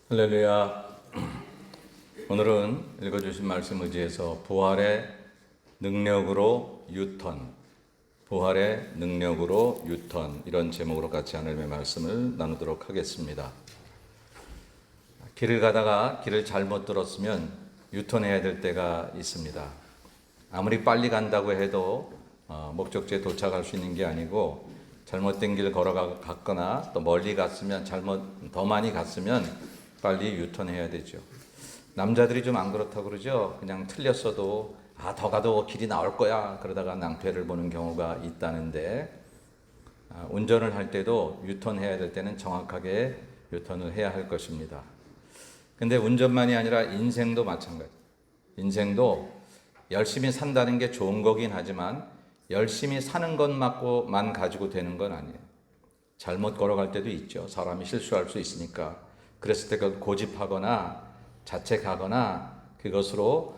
할렐루야. 오늘은 읽어주신 말씀 의지에서 부활의 능력으로 부활의 능력으로 유턴, 이런 제목으로 같이 하나님의 말씀을 나누도록 하겠습니다. 길을 가다가 길을 잘못 들었으면 유턴해야 될 때가 있습니다. 아무리 빨리 간다고 해도 목적지에 도착할 수 있는 게 아니고, 잘못된 길 걸어갔거나 또 멀리 갔으면, 더 많이 갔으면 빨리 유턴해야 되죠. 남자들이 좀 안 그렇다고 그러죠. 그냥 틀렸어도 더 가도 길이 나올 거야 그러다가 낭패를 보는 경우가 있다는데, 운전을 할 때도 유턴해야 될 때는 정확하게 유턴을 해야 할 것입니다. 근데 운전만이 아니라 인생도 마찬가지. 인생도 열심히 산다는 게 좋은 거긴 하지만 열심히 사는 것만 가지고 되는 건 아니에요. 잘못 걸어갈 때도 있죠. 사람이 실수할 수 있으니까. 그랬을 때 그걸 고집하거나 자책하거나 그것으로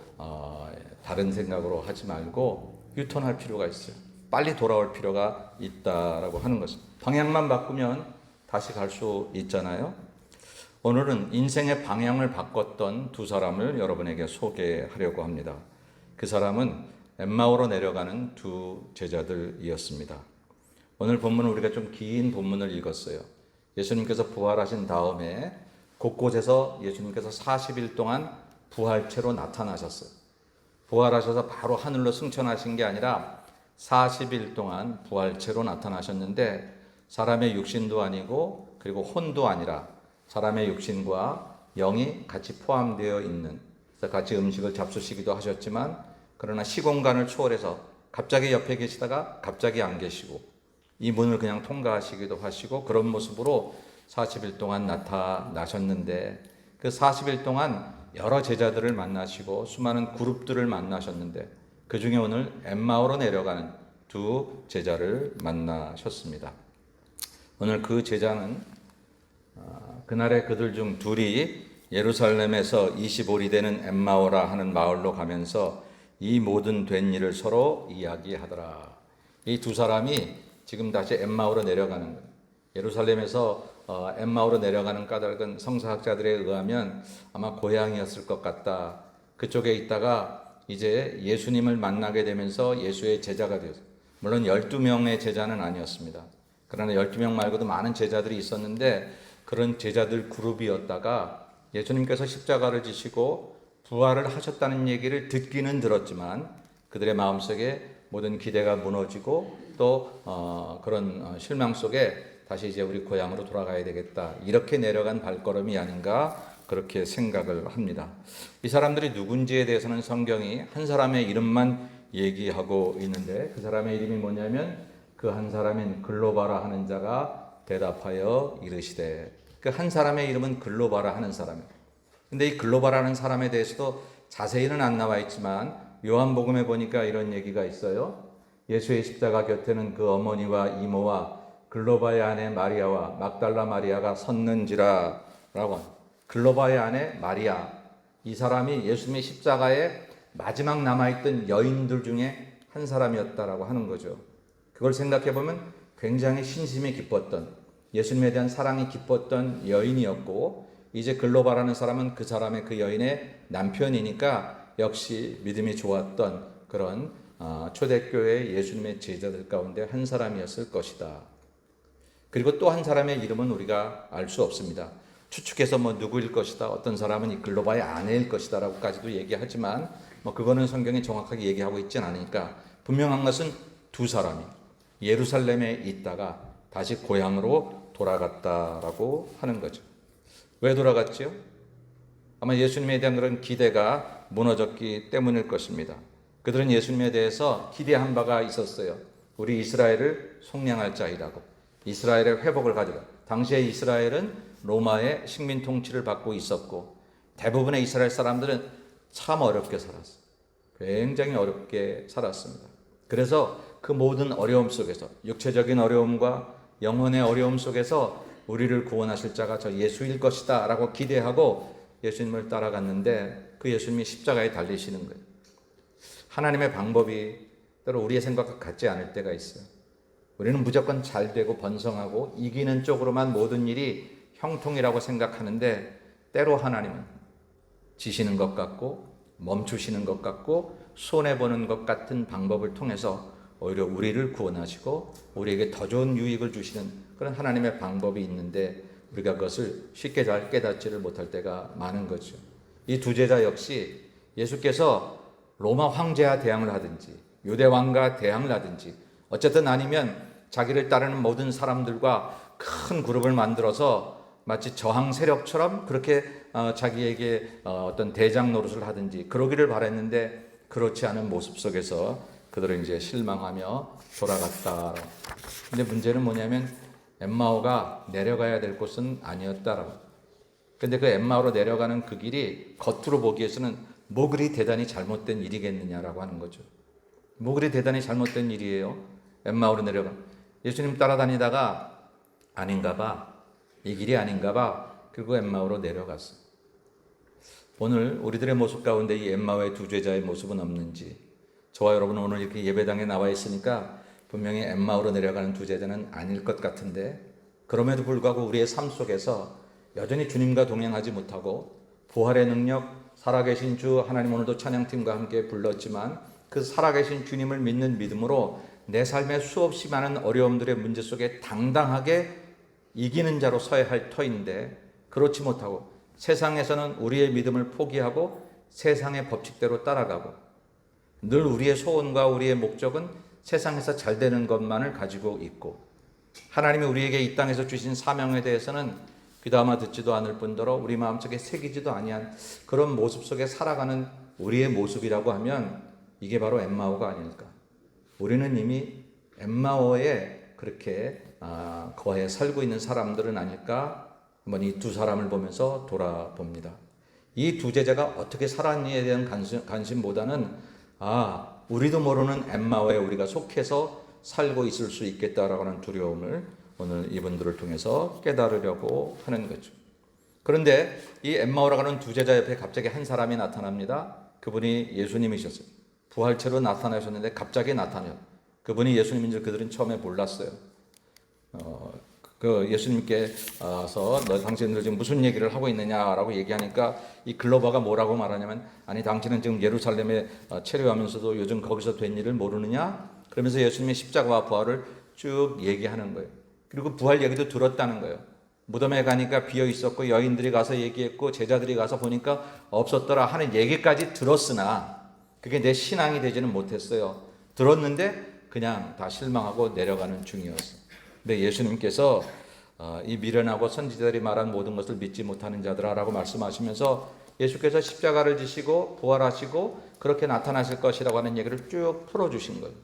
다른 생각으로 하지 말고 유턴할 필요가 있어요. 빨리 돌아올 필요가 있다라고 하는 것입니다. 방향만 바꾸면 다시 갈 수 있잖아요. 오늘은 인생의 방향을 바꿨던 두 사람을 여러분에게 소개하려고 합니다. 그 사람은 엠마오로 내려가는 두 제자들이었습니다. 오늘 본문은 우리가 좀 긴 본문을 읽었어요. 예수님께서 부활하신 다음에 곳곳에서 예수님께서 40일 동안 부활체로 나타나셨어요. 부활하셔서 바로 하늘로 승천하신 게 아니라 40일 동안 부활체로 나타나셨는데, 사람의 육신도 아니고 그리고 혼도 아니라 사람의 육신과 영이 같이 포함되어 있는, 그래서 같이 음식을 잡수시기도 하셨지만, 그러나 시공간을 초월해서 갑자기 옆에 계시다가 갑자기 안 계시고 이 문을 그냥 통과하시기도 하시고, 그런 모습으로 40일 동안 나타나셨는데, 그 40일 동안 여러 제자들을 만나시고 수많은 그룹들을 만나셨는데, 그 중에 오늘 엠마오로 내려가는 두 제자를 만나셨습니다. 오늘 그 제자는 그날에 그들 중 둘이 예루살렘에서 25리 되는 엠마오라 하는 마을로 가면서 이 모든 된 일을 서로 이야기하더라. 이 두 사람이 지금 다시 엠마오로 내려가는 거예요. 예루살렘에서 엠마오로 내려가는 까닭은 성서학자들에 의하면 아마 고향이었을 것 같다. 그쪽에 있다가 이제 예수님을 만나게 되면서 예수의 제자가 되었어요. 물론 12명의 제자는 아니었습니다. 그러나 12명 말고도 많은 제자들이 있었는데, 그런 제자들 그룹이었다가 예수님께서 십자가를 지시고 부활을 하셨다는 얘기를 듣기는 들었지만 그들의 마음속에 모든 기대가 무너지고 또 그런 실망 속에 다시 이제 우리 고향으로 돌아가야 되겠다, 이렇게 내려간 발걸음이 아닌가 그렇게 생각을 합니다. 이 사람들이 누군지에 대해서는 성경이 한 사람의 이름만 얘기하고 있는데, 그 사람의 이름이 뭐냐면 그 한 사람인 글로바라 하는 자가 대답하여 이르시되, 그 한 사람의 이름은 글로바라 하는 사람이에요. 근데 이 글로바라는 사람에 대해서도 자세히는 안 나와 있지만 요한복음에 보니까 이런 얘기가 있어요. 예수의 십자가 곁에는 그 어머니와 이모와 글로바의 아내 마리아와 막달라 마리아가 섰는지라 라고. 글로바의 아내 마리아, 이 사람이 예수님의 십자가에 마지막 남아있던 여인들 중에 한 사람이었다라고 하는 거죠. 그걸 생각해 보면 굉장히 신심이 깊었던, 예수님에 대한 사랑이 깊었던 여인이었고, 이제 글로바라는 사람은 그 사람의, 그 여인의 남편이니까 역시 믿음이 좋았던 그런 초대교회 예수님의 제자들 가운데 한 사람이었을 것이다. 그리고 또 한 사람의 이름은 우리가 알 수 없습니다. 추측해서 누구일 것이다, 어떤 사람은 이 글로바의 아내일 것이다 라고까지도 얘기하지만 그거는 성경이 정확하게 얘기하고 있지는 않으니까, 분명한 것은 두 사람이 예루살렘에 있다가 다시 고향으로 돌아갔다라고 하는 거죠. 왜 돌아갔지요? 아마 예수님에 대한 그런 기대가 무너졌기 때문일 것입니다. 그들은 예수님에 대해서 기대한 바가 있었어요. 우리 이스라엘을 속량할 자이라고, 이스라엘의 회복을 가져라. 당시에 이스라엘은 로마의 식민 통치를 받고 있었고, 대부분의 이스라엘 사람들은 참 어렵게 살았어요. 굉장히 어렵게 살았습니다. 그래서 그 모든 어려움 속에서, 육체적인 어려움과 영혼의 어려움 속에서 우리를 구원하실 자가 저 예수일 것이다 라고 기대하고 예수님을 따라갔는데, 그 예수님이 십자가에 달리시는 거예요. 하나님의 방법이 때로 우리의 생각과 같지 않을 때가 있어요. 우리는 무조건 잘 되고 번성하고 이기는 쪽으로만 모든 일이 형통이라고 생각하는데, 때로 하나님은 지시는 것 같고 멈추시는 것 같고 손해보는 것 같은 방법을 통해서 오히려 우리를 구원하시고 우리에게 더 좋은 유익을 주시는 그런 하나님의 방법이 있는데 우리가 그것을 쉽게 잘 깨닫지를 못할 때가 많은 거죠. 이 두 제자 역시 예수께서 로마 황제와 대항을 하든지 유대 왕과 대항을 하든지 어쨌든 아니면 자기를 따르는 모든 사람들과 큰 그룹을 만들어서 마치 저항 세력처럼 그렇게 자기에게 어떤 대장 노릇을 하든지 그러기를 바랬는데 그렇지 않은 모습 속에서 그들은 이제 실망하며 돌아갔다. 근데 문제는 뭐냐면 엠마오가 내려가야 될 곳은 아니었다라고. 근데 그 엠마오로 내려가는 그 길이 겉으로 보기에서는 뭐 그리 대단히 잘못된 일이겠느냐라고 하는 거죠. 뭐 그리 대단히 잘못된 일이에요. 엠마오로 내려가. 예수님 따라다니다가 아닌가 봐. 이 길이 아닌가 봐. 그리고 엠마오로 내려갔어. 오늘 우리들의 모습 가운데 이 엠마오의 두 제자의 모습은 없는지, 저와 여러분은 오늘 이렇게 예배당에 나와 있으니까 분명히 엠마오로 내려가는 두 제자는 아닐 것 같은데, 그럼에도 불구하고 우리의 삶 속에서 여전히 주님과 동행하지 못하고 부활의 능력, 살아계신 주 하나님, 오늘도 찬양팀과 함께 불렀지만 그 살아계신 주님을 믿는 믿음으로 내 삶의 수없이 많은 어려움들의 문제 속에 당당하게 이기는 자로 서야 할 터인데 그렇지 못하고 세상에서는 우리의 믿음을 포기하고 세상의 법칙대로 따라가고 늘 우리의 소원과 우리의 목적은 세상에서 잘 되는 것만을 가지고 있고 하나님이 우리에게 이 땅에서 주신 사명에 대해서는 귀담아 듣지도 않을 뿐더러 우리 마음속에 새기지도 아니한 그런 모습 속에 살아가는 우리의 모습이라고 하면 이게 바로 엠마오가 아닐까. 우리는 이미 엠마오에 그렇게 거해 살고 있는 사람들은 아닐까. 한번 이 두 사람을 보면서 돌아봅니다. 이 두 제자가 어떻게 살았느냐에 대한 관심보다는 우리도 모르는 엠마오에 우리가 속해서 살고 있을 수 있겠다라고 하는 두려움을 오늘 이분들을 통해서 깨달으려고 하는 거죠. 그런데 이 엠마오라고 하는 두 제자 옆에 갑자기 한 사람이 나타납니다. 그분이 예수님이셨어요. 부활체로 나타나셨는데 갑자기 나타나요. 그분이 예수님인 줄 그들은 처음에 몰랐어요. 그 예수님께서 너 당신들 지금 무슨 얘기를 하고 있느냐라고 얘기하니까 이 글로바가 뭐라고 말하냐면 아니 당신은 지금 예루살렘에 체류하면서도 요즘 거기서 된 일을 모르느냐? 그러면서 예수님의 십자가와 부활을 쭉 얘기하는 거예요. 그리고 부활 얘기도 들었다는 거예요. 무덤에 가니까 비어 있었고 여인들이 가서 얘기했고 제자들이 가서 보니까 없었더라 하는 얘기까지 들었으나 그게 내 신앙이 되지는 못했어요. 들었는데 그냥 다 실망하고 내려가는 중이었어요. 근데 예수님께서 이 미련하고 선지자들이 말한 모든 것을 믿지 못하는 자들아라고 말씀하시면서 예수께서 십자가를 지시고 부활하시고 그렇게 나타나실 것이라고 하는 얘기를 쭉 풀어주신 거예요.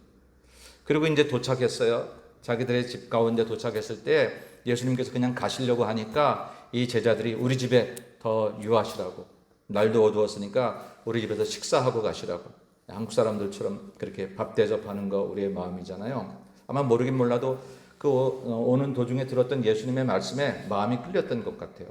그리고 이제 도착했어요. 자기들의 집 가운데 도착했을 때 예수님께서 그냥 가시려고 하니까 이 제자들이 우리 집에 더 유하시라고, 날도 어두웠으니까 우리 집에서 식사하고 가시라고. 한국 사람들처럼 그렇게 밥 대접하는 거 우리의 마음이잖아요. 아마 모르긴 몰라도 그 오는 도중에 들었던 예수님의 말씀에 마음이 끌렸던 것 같아요.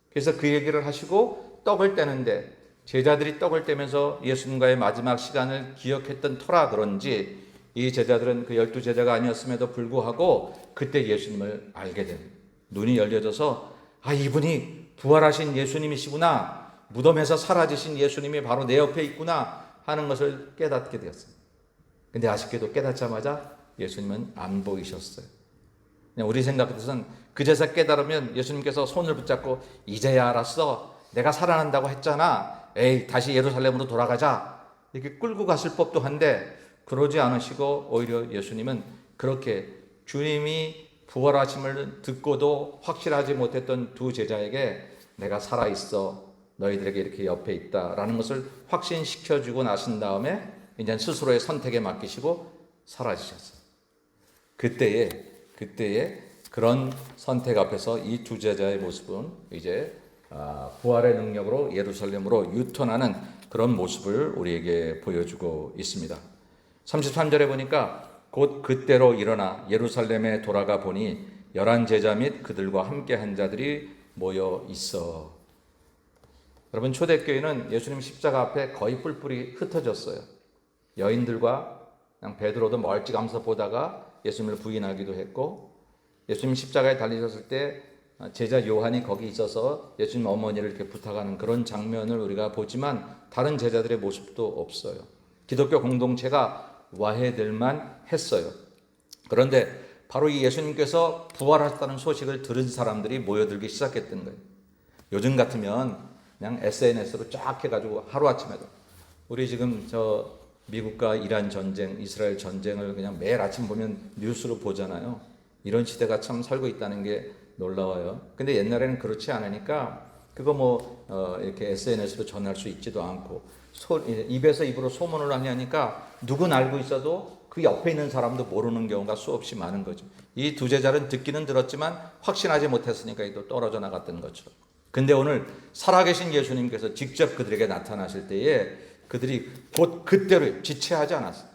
그래서 그 얘기를 하시고 떡을 떼는데 제자들이 떡을 떼면서 예수님과의 마지막 시간을 기억했던 터라 그런지 이 제자들은 그 12제자가 아니었음에도 불구하고 그때 예수님을 알게 된 눈이 열려져서 이분이 부활하신 예수님이시구나, 무덤에서 사라지신 예수님이 바로 내 옆에 있구나 하는 것을 깨닫게 되었습니다. 근데 아쉽게도 깨닫자마자 예수님은 안 보이셨어요. 그냥 우리 생각에서는 그제서 깨달으면 예수님께서 손을 붙잡고 이제야 알았어, 내가 살아난다고 했잖아, 에이 다시 예루살렘으로 돌아가자 이렇게 끌고 갔을 법도 한데 그러지 않으시고 오히려 예수님은 그렇게 주님이 부활하심을 듣고도 확실하지 못했던 두 제자에게 내가 살아있어, 너희들에게 이렇게 옆에 있다라는 것을 확신시켜주고 나신 다음에 이제 스스로의 선택에 맡기시고 사라지셨어요. 그때의 그런 선택 앞에서 이 두 제자의 모습은 이제 부활의 능력으로 예루살렘으로 유턴하는 그런 모습을 우리에게 보여주고 있습니다. 33절에 보니까 곧 그때로 일어나 예루살렘에 돌아가 보니 11 제자 및 그들과 함께 한 자들이 모여 있어. 여러분, 초대교회는 예수님 십자가 앞에 거의 뿔뿔이 흩어졌어요. 여인들과 그냥 베드로도 멀찌감치 보다가 예수님을 부인하기도 했고, 예수님 십자가에 달리셨을 때 제자 요한이 거기 있어서 예수님 어머니를 이렇게 부탁하는 그런 장면을 우리가 보지만 다른 제자들의 모습도 없어요. 기독교 공동체가 와해될만 했어요. 그런데 바로 이 예수님께서 부활하셨다는 소식을 들은 사람들이 모여들기 시작했던 거예요. 요즘 같으면 그냥 SNS로 쫙 해가지고 하루아침에도 우리 지금 저 미국과 이란 전쟁, 이스라엘 전쟁을 그냥 매일 아침 보면 뉴스로 보잖아요. 이런 시대가 참 살고 있다는 게 놀라워요. 근데 옛날에는 그렇지 않으니까 그거 이렇게 SNS로 전할 수 있지도 않고 입에서 입으로 소문을 하냐니까 누군 알고 있어도 그 옆에 있는 사람도 모르는 경우가 수없이 많은 거죠. 이 두 제자는 듣기는 들었지만 확신하지 못했으니까 또 떨어져 나갔던 것처럼. 근데 오늘 살아계신 예수님께서 직접 그들에게 나타나실 때에 그들이 곧 그때로 지체하지 않았어요.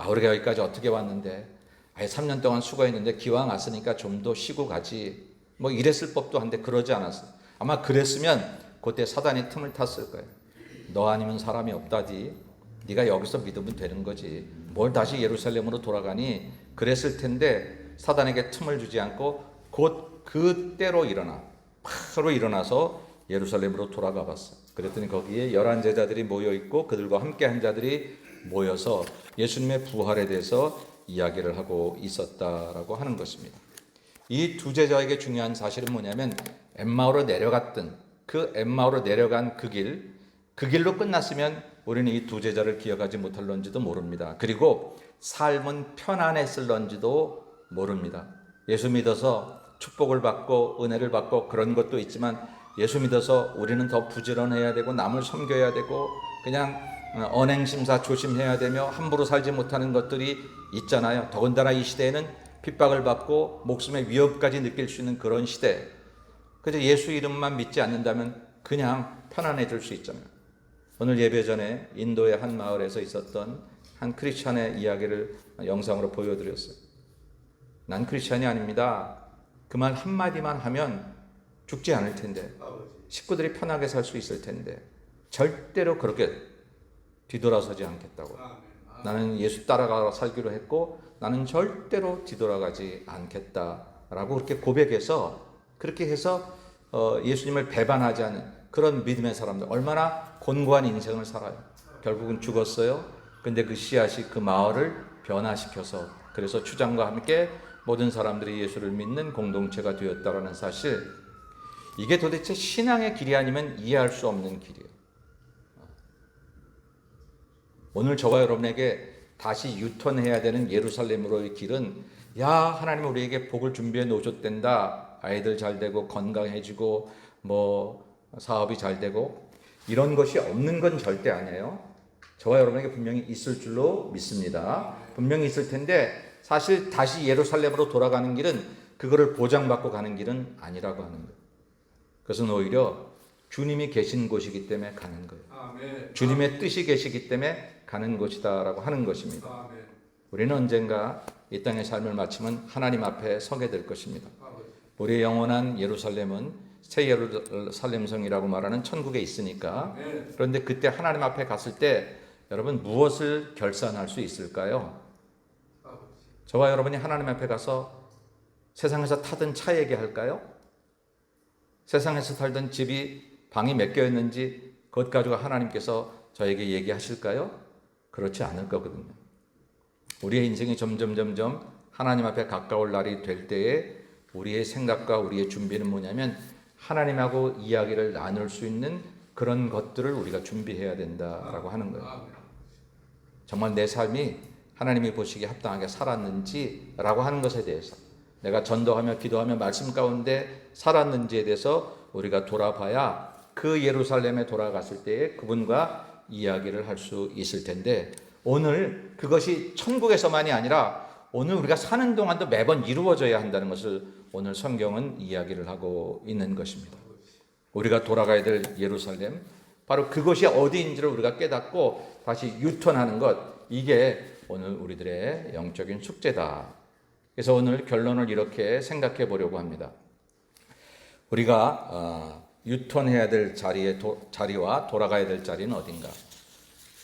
우리가 여기까지 어떻게 왔는데 3년 동안 수고했는데 기왕 왔으니까 좀 더 쉬고 가지 이랬을 법도 한데 그러지 않았어요. 아마 그랬으면 그때 사단이 틈을 탔을 거예요. 너 아니면 사람이 없다지. 네가 여기서 믿으면 되는 거지. 뭘 다시 예루살렘으로 돌아가니? 그랬을 텐데 사단에게 틈을 주지 않고 곧 그때로 바로 일어나서 예루살렘으로 돌아가 봤어. 그랬더니 거기에 11제자들이 모여있고 그들과 함께한 자들이 모여서 예수님의 부활에 대해서 이야기를 하고 있었다라고 하는 것입니다. 이 두 제자에게 중요한 사실은 뭐냐면 엠마오로 내려갔던 엠마오로 내려간 그 길로 끝났으면 우리는 이 두 제자를 기억하지 못할런지도 모릅니다. 그리고 삶은 편안했을런지도 모릅니다. 예수 믿어서 축복을 받고 은혜를 받고 그런 것도 있지만 예수 믿어서 우리는 더 부지런해야 되고 남을 섬겨야 되고 그냥 언행심사 조심해야 되며 함부로 살지 못하는 것들이 있잖아요. 더군다나 이 시대에는 핍박을 받고 목숨의 위협까지 느낄 수 있는 그런 시대. 그래서 예수 이름만 믿지 않는다면 그냥 편안해질 수 있잖아요. 오늘 예배 전에 인도의 한 마을에서 있었던 한 크리스찬의 이야기를 영상으로 보여드렸어요. 난 크리스찬이 아닙니다. 그 말 한마디만 하면 죽지 않을 텐데 식구들이 편하게 살 수 있을 텐데 절대로 그렇게 뒤돌아서지 않겠다고. 나는 예수 따라가 살기로 했고 나는 절대로 뒤돌아가지 않겠다라고 그렇게 고백해서 그렇게 해서 예수님을 배반하지 않은 그런 믿음의 사람들 얼마나 곤고한 인생을 살아요. 결국은 죽었어요. 근데 그 씨앗이 그 마을을 변화시켜서 그래서 추장과 함께 모든 사람들이 예수를 믿는 공동체가 되었다라는 사실, 이게 도대체 신앙의 길이 아니면 이해할 수 없는 길이에요. 오늘 저와 여러분에게 다시 유턴해야 되는 예루살렘으로의 길은 하나님 우리에게 복을 준비해 놓으셨단다. 아이들 잘 되고 건강해지고 사업이 잘 되고 이런 것이 없는 건 절대 아니에요. 저와 여러분에게 분명히 있을 줄로 믿습니다. 분명히 있을 텐데 사실 다시 예루살렘으로 돌아가는 길은 그거를 보장받고 가는 길은 아니라고 하는 거예요. 그것은 오히려 주님이 계신 곳이기 때문에 가는 거예요. 아멘. 주님의 뜻이 계시기 때문에 가는 곳이다라고 하는 것입니다. 아멘. 우리는 언젠가 이 땅의 삶을 마치면 하나님 앞에 서게 될 것입니다. 우리의 영원한 예루살렘은 새 예루살렘 성이라고 말하는 천국에 있으니까. 그런데 그때 하나님 앞에 갔을 때 여러분 무엇을 결산할 수 있을까요? 저와 여러분이 하나님 앞에 가서 세상에서 타던 차 얘기할까요? 세상에서 살던 집이 방이 몇 개였는지 그것 가지고 하나님께서 저에게 얘기하실까요? 그렇지 않을 거거든요. 우리의 인생이 점점 하나님 앞에 가까울 날이 될 때에 우리의 생각과 우리의 준비는 뭐냐면 하나님하고 이야기를 나눌 수 있는 그런 것들을 우리가 준비해야 된다라고 하는 거예요. 정말 내 삶이 하나님이 보시기에 합당하게 살았는지라고 하는 것에 대해서 내가 전도하며 기도하며 말씀 가운데 살았는지에 대해서 우리가 돌아봐야 그 예루살렘에 돌아갔을 때에 그분과 이야기를 할 수 있을 텐데 오늘 그것이 천국에서만이 아니라 오늘 우리가 사는 동안도 매번 이루어져야 한다는 것을 오늘 성경은 이야기를 하고 있는 것입니다. 우리가 돌아가야 될 예루살렘, 바로 그것이 어디인지를 우리가 깨닫고 다시 유턴하는 것, 이게 오늘 우리들의 영적인 숙제다. 그래서 오늘 결론을 이렇게 생각해 보려고 합니다. 우리가 유턴해야 될 자리와 돌아가야 될 자리는 어딘가?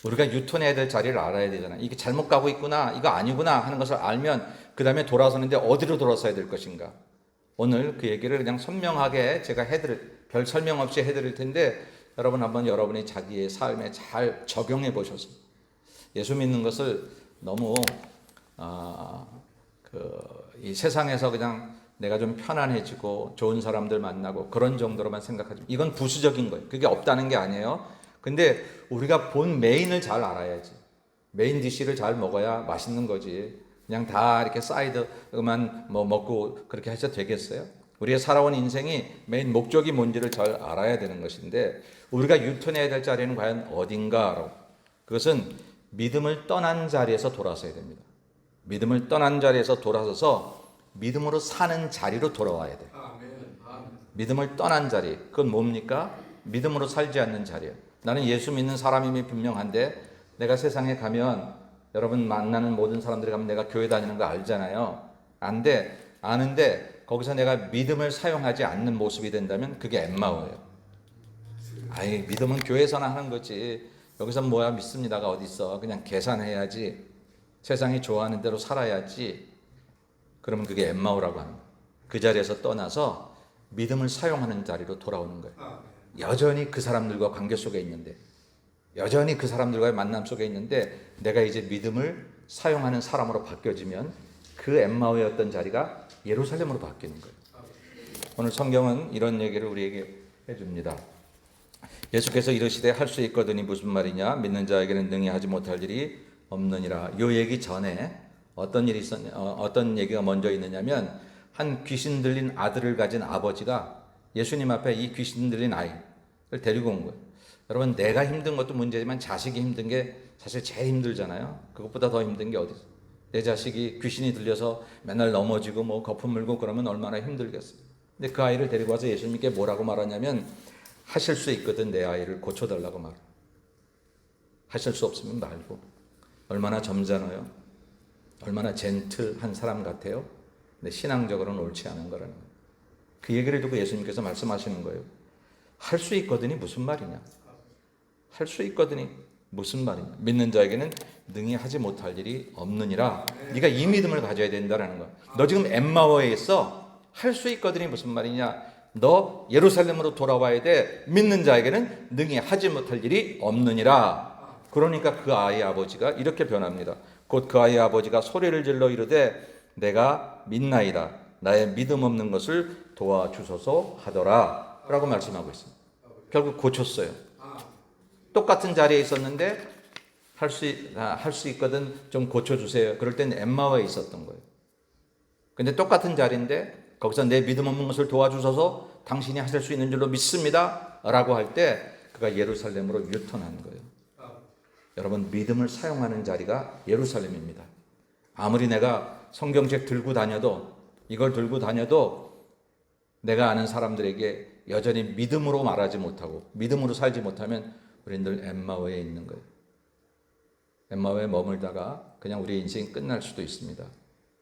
우리가 유턴해야 될 자리를 알아야 되잖아요. 이게 잘못 가고 있구나, 이거 아니구나 하는 것을 알면 그 다음에 돌아서는데 어디로 돌아서야 될 것인가? 오늘 그 얘기를 그냥 선명하게 제가 별 설명 없이 해드릴 텐데 여러분 한번 여러분이 자기의 삶에 잘 적용해 보셔서 예수 믿는 것을 너무 이 세상에서 그냥 내가 좀 편안해지고 좋은 사람들 만나고 그런 정도로만 생각하지. 이건 부수적인 거예요. 그게 없다는 게 아니에요. 근데 우리가 본 메인을 잘 알아야지. 메인 디쉬를 잘 먹어야 맛있는 거지. 그냥 다 이렇게 사이드만 먹고 그렇게 하셔도 되겠어요? 우리의 살아온 인생이 메인 목적이 뭔지를 잘 알아야 되는 것인데 우리가 유턴해야 될 자리는 과연 어딘가로. 그것은 믿음을 떠난 자리에서 돌아서야 됩니다. 믿음을 떠난 자리에서 돌아서서 믿음으로 사는 자리로 돌아와야 돼요. 믿음을 떠난 자리, 그건 뭡니까? 믿음으로 살지 않는 자리예요. 나는 예수 믿는 사람임이 분명한데 내가 세상에 가면 여러분 만나는 모든 사람들이 가면 내가 교회 다니는 거 알잖아요. 아는데 거기서 내가 믿음을 사용하지 않는 모습이 된다면 그게 엠마오예요. 아이, 믿음은 교회에서나 하는 거지. 여기서 뭐야 믿습니다가 어디 있어. 그냥 계산해야지. 세상이 좋아하는 대로 살아야지. 그러면 그게 엠마오라고 하는 거예요. 그 자리에서 떠나서 믿음을 사용하는 자리로 돌아오는 거예요. 여전히 그 사람들과 관계 속에 있는데, 여전히 그 사람들과의 만남 속에 있는데 내가 이제 믿음을 사용하는 사람으로 바뀌어지면 그 엠마오였던 자리가 예루살렘으로 바뀌는 거예요. 오늘 성경은 이런 얘기를 우리에게 해줍니다. 예수께서 이르시되 할 수 있거든이 무슨 말이냐? 믿는 자에게는 능히 하지 못할 일이 없느니라. 이 얘기 전에 어떤 얘기가 먼저 있느냐면 한 귀신 들린 아들을 가진 아버지가 예수님 앞에 이 귀신 들린 아이를 데리고 온 거예요. 여러분, 내가 힘든 것도 문제지만 자식이 힘든 게 사실 제일 힘들잖아요. 그것보다 더 힘든 게 어디 있어요? 내 자식이 귀신이 들려서 맨날 넘어지고 거품 물고 그러면 얼마나 힘들겠어요. 근데 그 아이를 데리고 와서 예수님께 뭐라고 말하냐면 하실 수 있거든 내 아이를 고쳐달라고 말해요. 하실 수 없으면 말고. 얼마나 점잖아요. 얼마나 젠틀한 사람 같아요. 근데 신앙적으로는 옳지 않은 거라는 거예요. 그 얘기를 듣고 예수님께서 말씀하시는 거예요. 할 수 있거든이 무슨 말이냐? 할 수 있거든이 무슨 말이냐? 믿는 자에게는 능히 하지 못할 일이 없느니라. 네가 이 믿음을 가져야 된다라는 거야. 너 지금 엠마오에 있어. 할 수 있거든이 무슨 말이냐? 너 예루살렘으로 돌아와야 돼. 믿는 자에게는 능히 하지 못할 일이 없느니라. 그러니까 그 아이의 아버지가 이렇게 변합니다. 곧 그 아이의 아버지가 소리를 질러 이르되 내가 믿나이다. 나의 믿음 없는 것을 도와주소서 하더라 라고 말씀하고 있습니다. 결국 고쳤어요. 똑같은 자리에 있었는데 할 수 있거든 좀 고쳐주세요. 그럴 때는 엠마오에 있었던 거예요. 근데 똑같은 자리인데 거기서 내 믿음 없는 것을 도와주셔서 당신이 하실 수 있는 줄로 믿습니다 라고 할 때 그가 예루살렘으로 유턴한 거예요. 여러분, 믿음을 사용하는 자리가 예루살렘입니다. 아무리 내가 성경책 들고 다녀도 이걸 들고 다녀도 내가 아는 사람들에게 여전히 믿음으로 말하지 못하고 믿음으로 살지 못하면 우리는 늘 엠마오에 있는 거예요. 엠마오에 머물다가 그냥 우리의 인생이 끝날 수도 있습니다.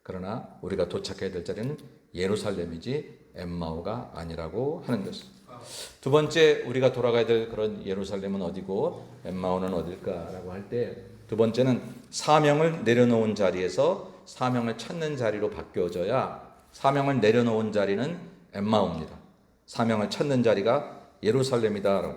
그러나 우리가 도착해야 될 자리는 예루살렘이지 엠마오가 아니라고 하는 것입니다. 두 번째 우리가 돌아가야 될 그런 예루살렘은 어디고 엠마오는 어딜까라고 할 때 두 번째는 사명을 내려놓은 자리에서 사명을 찾는 자리로 바뀌어져야 사명을 내려놓은 자리는 엠마오입니다. 사명을 찾는 자리가 예루살렘이다.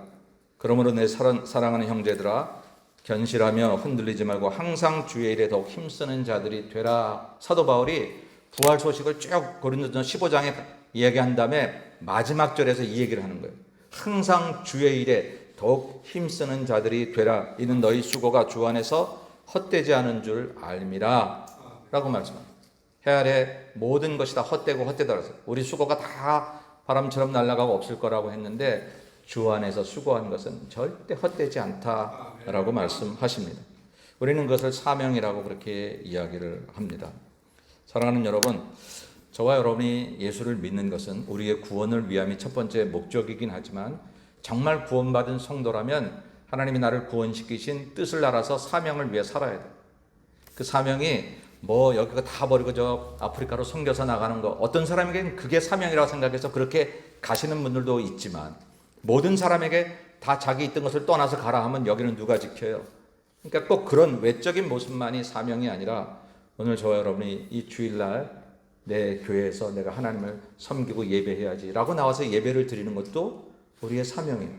그러므로 내 사랑하는 형제들아 견실하며 흔들리지 말고 항상 주의 일에 더욱 힘쓰는 자들이 되라. 사도 바울이 부활 소식을 쭉 고린도전서 15장에 이야기한 다음에 마지막 절에서 이 얘기를 하는 거예요. 항상 주의 일에 더욱 힘쓰는 자들이 되라. 이는 너희 수고가 주 안에서 헛되지 않은 줄 알미라 라고 말씀합니다. 해 아래 모든 것이 다 헛되고 헛되다 그래서 우리 수고가 다 바람처럼 날아가고 없을 거라고 했는데 주 안에서 수고한 것은 절대 헛되지 않다라고 말씀하십니다. 우리는 그것을 사명이라고 그렇게 이야기를 합니다. 사랑하는 여러분, 저와 여러분이 예수를 믿는 것은 우리의 구원을 위함이 첫 번째 목적이긴 하지만 정말 구원받은 성도라면 하나님이 나를 구원시키신 뜻을 알아서 사명을 위해 살아야 돼요. 그 사명이 여기가 다 버리고 저 아프리카로 선교사 나가는 거, 어떤 사람에게는 그게 사명이라고 생각해서 그렇게 가시는 분들도 있지만 모든 사람에게 다 자기 있던 것을 떠나서 가라 하면 여기는 누가 지켜요? 그러니까 꼭 그런 외적인 모습만이 사명이 아니라 오늘 저와 여러분이 이 주일날 내 교회에서 내가 하나님을 섬기고 예배해야지라고 나와서 예배를 드리는 것도 우리의 사명이에요.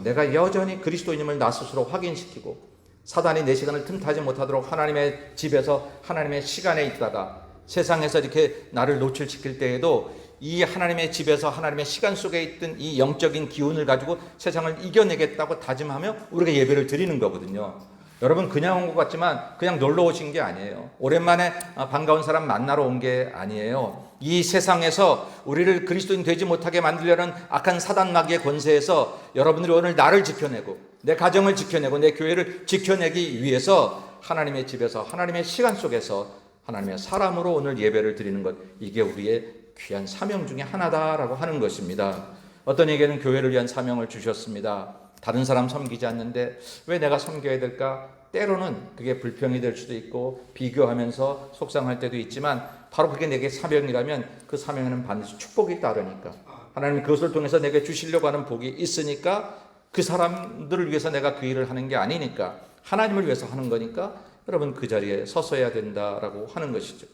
내가 여전히 그리스도인임을 나 스스로 확인시키고 사단이 내 시간을 틈타지 못하도록 하나님의 집에서 하나님의 시간에 있다가 세상에서 이렇게 나를 노출시킬 때에도 이 하나님의 집에서 하나님의 시간 속에 있던 이 영적인 기운을 가지고 세상을 이겨내겠다고 다짐하며 우리가 예배를 드리는 거거든요. 여러분 그냥 온 것 같지만 그냥 놀러 오신 게 아니에요. 오랜만에 반가운 사람 만나러 온 게 아니에요. 이 세상에서 우리를 그리스도인 되지 못하게 만들려는 악한 사단 마귀의 권세에서 여러분들이 오늘 나를 지켜내고 내 가정을 지켜내고 내 교회를 지켜내기 위해서 하나님의 집에서 하나님의 시간 속에서 하나님의 사람으로 오늘 예배를 드리는 것, 이게 우리의 귀한 사명 중에 하나다라고 하는 것입니다. 어떤 에게는 교회를 위한 사명을 주셨습니다. 다른 사람 섬기지 않는데 왜 내가 섬겨야 될까? 때로는 그게 불평이 될 수도 있고 비교하면서 속상할 때도 있지만 바로 그게 내게 사명이라면 그 사명에는 반드시 축복이 따르니까 하나님 그것을 통해서 내게 주시려고 하는 복이 있으니까 그 사람들을 위해서 내가 그 일을 하는 게 아니니까 하나님을 위해서 하는 거니까 여러분 그 자리에 서서야 된다라고 하는 것이죠.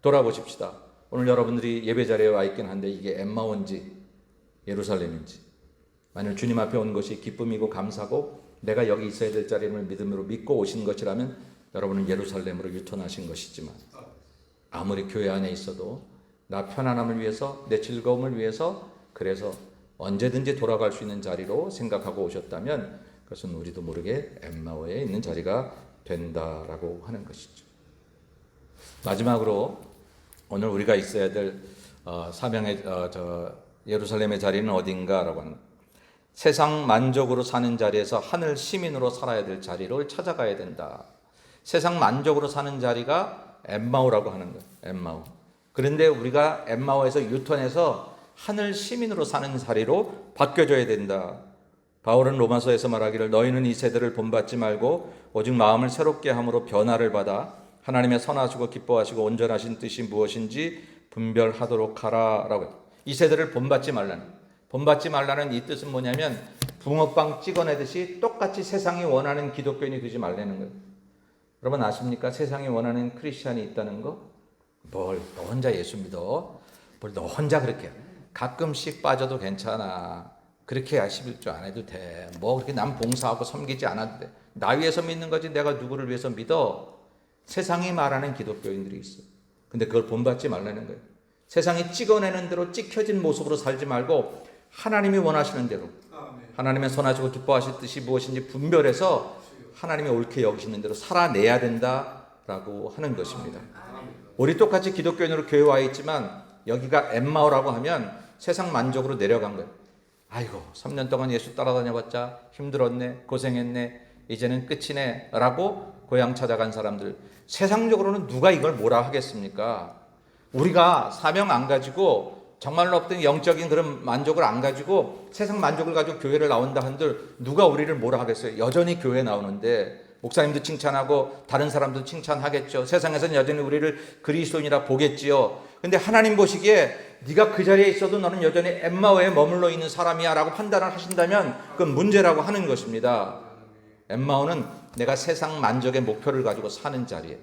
돌아보십시다. 오늘 여러분들이 예배 자리에 와 있긴 한데 이게 엠마오인지 예루살렘인지, 만일 주님 앞에 온 것이 기쁨이고 감사고 내가 여기 있어야 될 자리를 믿음으로 믿고 오신 것이라면 여러분은 예루살렘으로 유턴하신 것이지만 아무리 교회 안에 있어도 나 편안함을 위해서 내 즐거움을 위해서 그래서 언제든지 돌아갈 수 있는 자리로 생각하고 오셨다면 그것은 우리도 모르게 엠마오에 있는 자리가 된다라고 하는 것이죠. 마지막으로 오늘 우리가 있어야 될 사명의 예루살렘의 자리는 어딘가라고 하는 것. 세상 만족으로 사는 자리에서 하늘 시민으로 살아야 될 자리를 찾아가야 된다. 세상 만족으로 사는 자리가 엠마오라고 하는 거예요. 엠마오. 그런데 우리가 엠마오에서 유턴해서 하늘 시민으로 사는 자리로 바뀌어져야 된다. 바울은 로마서에서 말하기를 너희는 이 세대를 본받지 말고 오직 마음을 새롭게 함으로 변화를 받아 하나님의 선하시고 기뻐하시고 온전하신 뜻이 무엇인지 분별하도록 하라라고 해요. 이 세대를 본받지 말라는. 본받지 말라는 이 뜻은 뭐냐면 붕어빵 찍어내듯이 똑같이 세상이 원하는 기독교인이 되지 말라는 거예요. 여러분 아십니까? 세상이 원하는 크리스찬이 있다는 거? 뭘 너 혼자 예수 믿어? 뭘 너 혼자 그렇게 가끔씩 빠져도 괜찮아. 그렇게 하실 줄 안 해도 돼. 뭐 그렇게 남 봉사하고 섬기지 않아도 돼. 나 위해서 믿는 거지 내가 누구를 위해서 믿어? 세상이 말하는 기독교인들이 있어. 근데 그걸 본받지 말라는 거예요. 세상이 찍어내는 대로 찍혀진 모습으로 살지 말고 하나님이 원하시는 대로 하나님의 선하시고 기뻐하실 뜻이 무엇인지 분별해서 하나님이 옳게 여기시는 대로 살아내야 된다라고 하는 것입니다. 우리 똑같이 기독교인으로 교회 와 있지만 여기가 엠마오라고 하면 세상 만족으로 내려간 거예요. 아이고 3년 동안 예수 따라다녀봤자 힘들었네, 고생했네, 이제는 끝이네 라고 고향 찾아간 사람들, 세상적으로는 누가 이걸 뭐라 하겠습니까? 우리가 사명 안 가지고 정말로 없던 영적인 그런 만족을 안 가지고 세상 만족을 가지고 교회를 나온다 한들 누가 우리를 뭐라 하겠어요? 여전히 교회 나오는데 목사님도 칭찬하고 다른 사람도 칭찬하겠죠. 세상에서는 여전히 우리를 그리스도인이라 보겠지요. 근데 하나님 보시기에 네가 그 자리에 있어도 너는 여전히 엠마오에 머물러 있는 사람이야 라고 판단을 하신다면 그건 문제라고 하는 것입니다. 엠마오는 내가 세상 만족의 목표를 가지고 사는 자리에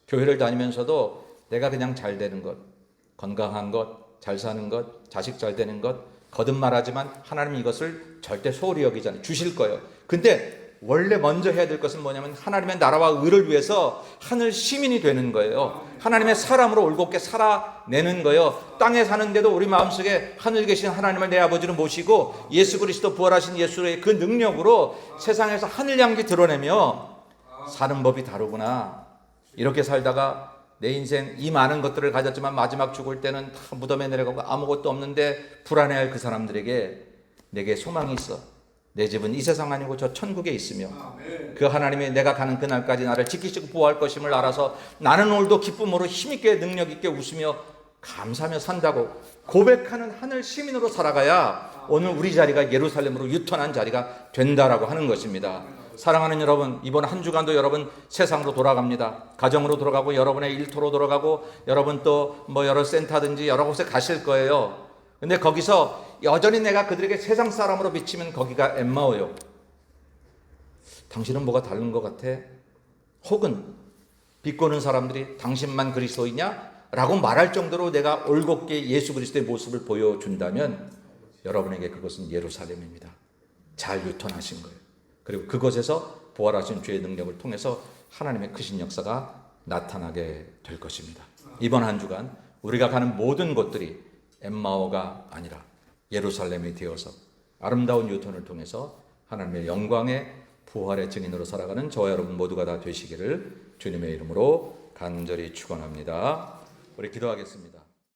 교회를 다니면서도 내가 그냥 잘 되는 것, 건강한 것, 잘 사는 것, 자식 잘 되는 것, 거듭말하지만 하나님 이것을 절대 소홀히 여기지 않아요. 주실 거예요. 근데 원래 먼저 해야 될 것은 뭐냐면 하나님의 나라와 의를 위해서 하늘 시민이 되는 거예요. 하나님의 사람으로 올곧게 살아내는 거예요. 땅에 사는데도 우리 마음속에 하늘 계신 하나님을 내 아버지로 모시고 예수 그리스도 부활하신 예수의 그 능력으로 세상에서 하늘 향기 드러내며 사는 법이 다르구나. 이렇게 살다가 내 인생 이 많은 것들을 가졌지만 마지막 죽을 때는 다 무덤에 내려가고 아무것도 없는데 불안해할 그 사람들에게 내게 소망이 있어. 내 집은 이 세상 아니고 저 천국에 있으며 그 하나님이 내가 가는 그날까지 나를 지키시고 보호할 것임을 알아서 나는 오늘도 기쁨으로 힘있게 능력있게 웃으며 감사하며 산다고 고백하는 하늘 시민으로 살아가야 오늘 우리 자리가 예루살렘으로 유턴한 자리가 된다라고 하는 것입니다. 사랑하는 여러분, 이번 한 주간도 여러분 세상으로 돌아갑니다. 가정으로 돌아가고 여러분의 일터로 돌아가고 여러분 또 뭐 여러 센터든지 여러 곳에 가실 거예요. 근데 거기서 여전히 내가 그들에게 세상 사람으로 비치면 거기가 엠마오요. 당신은 뭐가 다른 것 같아? 혹은 비꼬는 사람들이 당신만 그리스도이냐? 라고 말할 정도로 내가 올곧게 예수 그리스도의 모습을 보여준다면 여러분에게 그것은 예루살렘입니다. 잘 유턴하신 거예요. 그리고 그것에서 부활하신 주의 능력을 통해서 하나님의 크신 역사가 나타나게 될 것입니다. 이번 한 주간 우리가 가는 모든 곳들이 엠마오가 아니라 예루살렘이 되어서 아름다운 유턴을 통해서 하나님의 영광의 부활의 증인으로 살아가는 저와 여러분 모두가 다 되시기를 주님의 이름으로 간절히 축원합니다. 우리 기도하겠습니다.